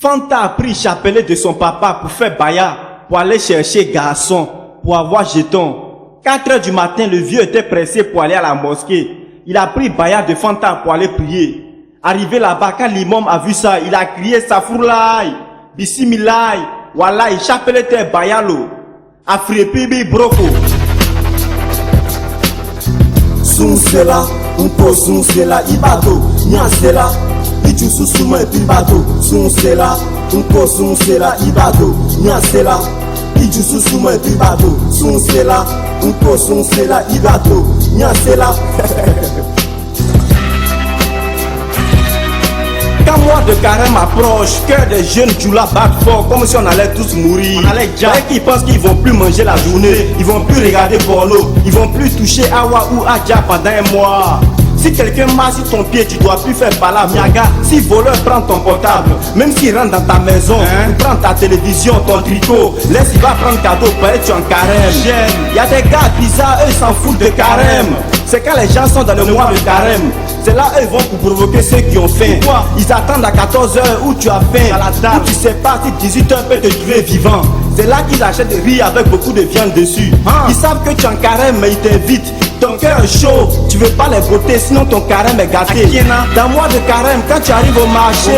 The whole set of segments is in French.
Fanta a pris chapelet de son papa pour faire baya, pour aller chercher garçon, pour avoir jeton. 4 heures du matin, le vieux était pressé pour aller à la mosquée. Il a pris baya de Fanta pour aller prier. Arrivé là-bas, quand l'imam a vu ça, il a crié Safourlaï, Bismillah, Wallahi, chapelet était bayalo. Afripibi broko. Sunsela, unpo sunsela ibado, nyansela, ichu susuma epibado. Sunsela, unpo sunsela ibado, nyansela, ichu susuma epibado. Sunsela, unpo sunsela ibado, nyansela. Quand mois de carême approche, cœur des jeunes Djoula battent fort comme si on allait tous mourir. On allait déjà. Qui pensent qu'ils vont plus manger la journée, ils vont plus regarder porno, ils vont plus toucher Awa ou Adja pendant un mois. Si quelqu'un marche sur ton pied, tu dois plus faire palabre. Miaga, si voleur prend ton portable, même s'il rentre dans ta maison, il prend ta télévision, ton tricot, laisse, il va prendre cadeau, pareil, tu es en carême. Il y a des gars bizarres, eux s'en foutent de carême. C'est quand les gens sont dans le mois de carême. C'est là eux vont pour provoquer ceux qui ont faim. Ils attendent à 14 h où tu as faim, où tu sais pas si 18 h peut te trouver vivant. C'est là qu'ils achètent des riz avec beaucoup de viande dessus. Ils savent que tu es en carême mais ils t'invitent. Ton cœur est chaud, tu veux pas les botter sinon ton carême est gâté. Dans mois de carême, quand tu arrives au marché,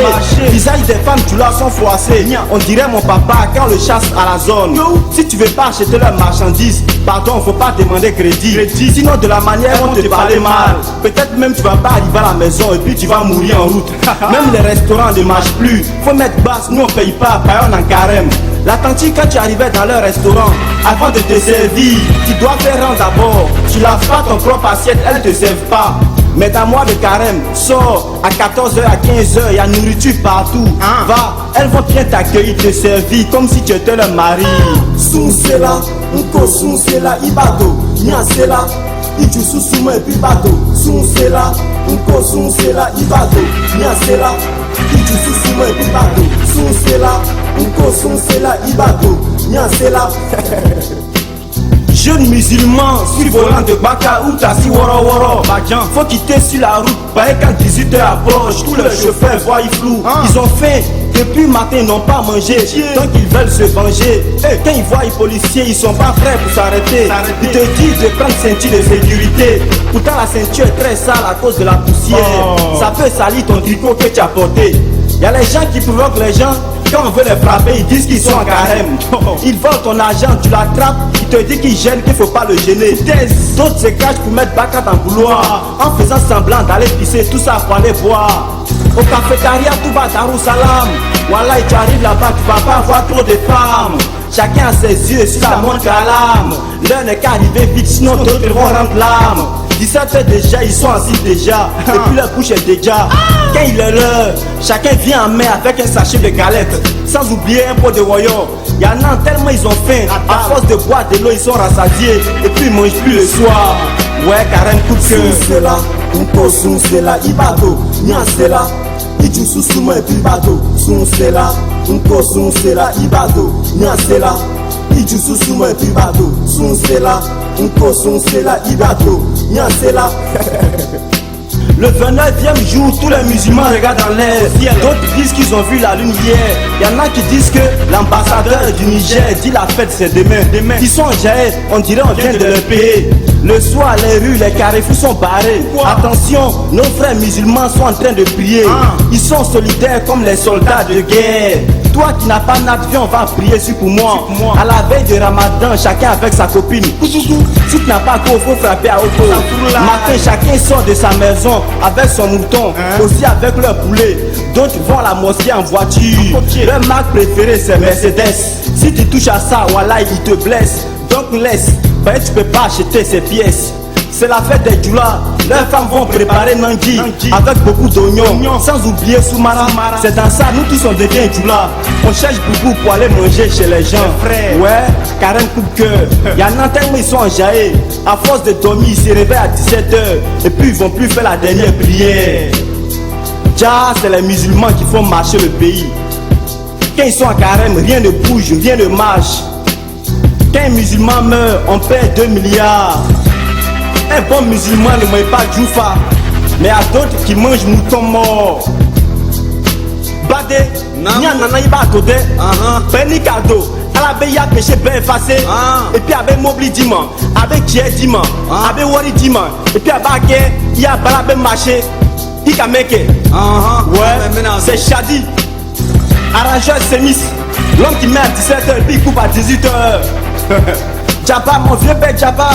visage des femmes tu l'as sont froissés. On dirait mon papa quand le chasse à la zone. Si tu veux pas acheter leurs marchandises, pardon, faut pas demander crédit. Sinon de la manière on te parle mal. Peut-être même tu vas pas arriver à la maison et puis tu vas mourir en route. Même les restaurants ne marchent plus. Faut mettre basse, nous on paye pas, payons en carême. L'attentif quand tu arrivais dans leur restaurant, avant de te servir, tu dois faire rang d'abord. Tu laves pas ton propre assiette, elles te servent pas. Mais dans mois de carême, sors à 14 h à 15 h, il y a nourriture partout. Va, elles vont bien t'accueillir, te servir comme si tu étais leur mari. Sunsela, unko sunsela ibado, nyansela, ichu susuma epibado. Sunsela, unko sunsela ibado, nyansela, ichu susuma epibado. Sunsela, unko sunsela ibado, nyansela. Jeunes musulmans, sur volant de Baka ou Tassi Woro Woro, faut quitter sur la route, pareil quand 18 h approche, tous les chauffeurs voient flou. Ils ont faim, depuis matin ils n'ont pas mangé, donc ils veulent se venger. Quand ils voient les policiers, ils sont pas prêts pour s'arrêter. Ils te disent de prendre ceinture de sécurité, pourtant la ceinture est très sale à cause de la poussière. Ça peut salir ton tricot que tu as porté. Il y a les gens qui provoquent les gens. Quand on veut les frapper, ils disent qu'ils sont en carême. Ils volent ton argent, tu l'attrapes, ils te disent qu'ils gênent, qu'il ne faut pas le gêner. D'autres se cachent pour mettre Baka dans le couloir, en faisant semblant d'aller pisser, tout ça pour aller boire. Au cafétéria, tout va Darussalam. Voilà, tu arrives là-bas, tu vas pas voir trop de femmes. Chacun a ses yeux sur sa montre à l'âme. L'heure n'est qu'à arriver vite, sinon d'autres vont rendre l'âme. 17 h déjà, ils sont assis déjà, et puis leur couche est déjà. Quand il est l'heure, chacun vient en main avec un sachet de galettes, sans oublier un pot de royaume. Il y en a tellement ils ont faim, à force de boire de l'eau ils sont rassasiés, et puis ils mangent plus le soir. Ouais, carême coup de cœur. Sunsela, unko sunsela ibado, nyansela, ichu susuma epibado. Sunsela, unko sunsela ibado, nyansela, ichu susuma epibado. Sunsela, unko sunsela ibado, nyansela. Le 29e jour, tous les musulmans regardent dans l'air. D'autres disent qu'ils ont vu la lune hier. Il y en a qui disent que l'ambassadeur du Niger dit la fête c'est demain. Ils sont en Jaïd, on dirait on vient de leur payer. Le soir, les rues, les carrefours sont barrés. Attention, nos frères musulmans sont en train de prier. Ils sont solidaires comme les soldats de guerre. Toi qui n'as pas d'avion, va prier sur pour moi. À la veille de Ramadan, chacun avec sa copine. Si tu n'as pas d'eau, faut frapper à auto. Matin, chacun sort de sa maison avec son mouton, aussi avec leur poulet. D'autres vont à la mosquée en voiture. Leur marque préférée c'est Mercedes. Si tu touches à ça, voilà, il te blesse. Donc laisse, ben, tu peux pas acheter ces pièces. C'est la fête des Djoula. Leurs femmes vont préparer Nangui avec beaucoup d'oignons, sans oublier Soumara. C'est dans ça, nous tous on devient Djoula. On cherche beaucoup pour aller manger chez les gens. Ouais, carême coup de cœur. Il y en a tellement ils sont enjaillés. À force de dormir, ils se réveillent à 17 h. Et puis ils vont plus faire la dernière prière. Déjà, c'est les musulmans qui font marcher le pays. Quand ils sont en carême, rien ne bouge, rien ne marche. Quand un musulman meurt, on perd 2 milliards. Un bon musulman ne mange pas Djoufa, mais à d'autres qui mangent mouton mort. Bad Bade, Nia Nana Ibakode, Benny Kado, Alabeya Péché Ben effacé, et puis avec Mobli Diman, avec Kier Diman, avec Wari Diman, et puis avec il y a Balabe Marché, Ikameke. Ouais, c'est Shadi, arrangeur Semis, l'homme qui met à 17h, puis il coupe à 18h. Djaba, mon vieux père Djaba,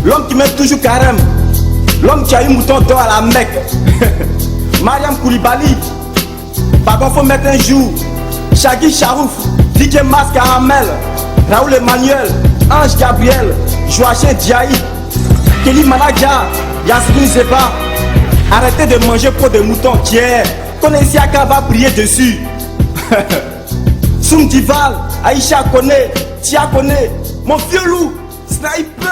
l'homme qui met toujours carême, l'homme qui a eu mouton d'or à la Mecque. Mariam Koulibaly, par contre faut mettre un jour. Shaggy Charouf, DJ Mas Caramel, Raoul Emmanuel, Ange Gabriel, Joachim Diaye, Kelly Malaja, Yasmine Zeba. Arrêtez de manger pour des moutons tiers. Connaissez Aka va prier dessus. Soum Dival, Aïcha Kone, Tia Kone, mon vieux loup, Sniper.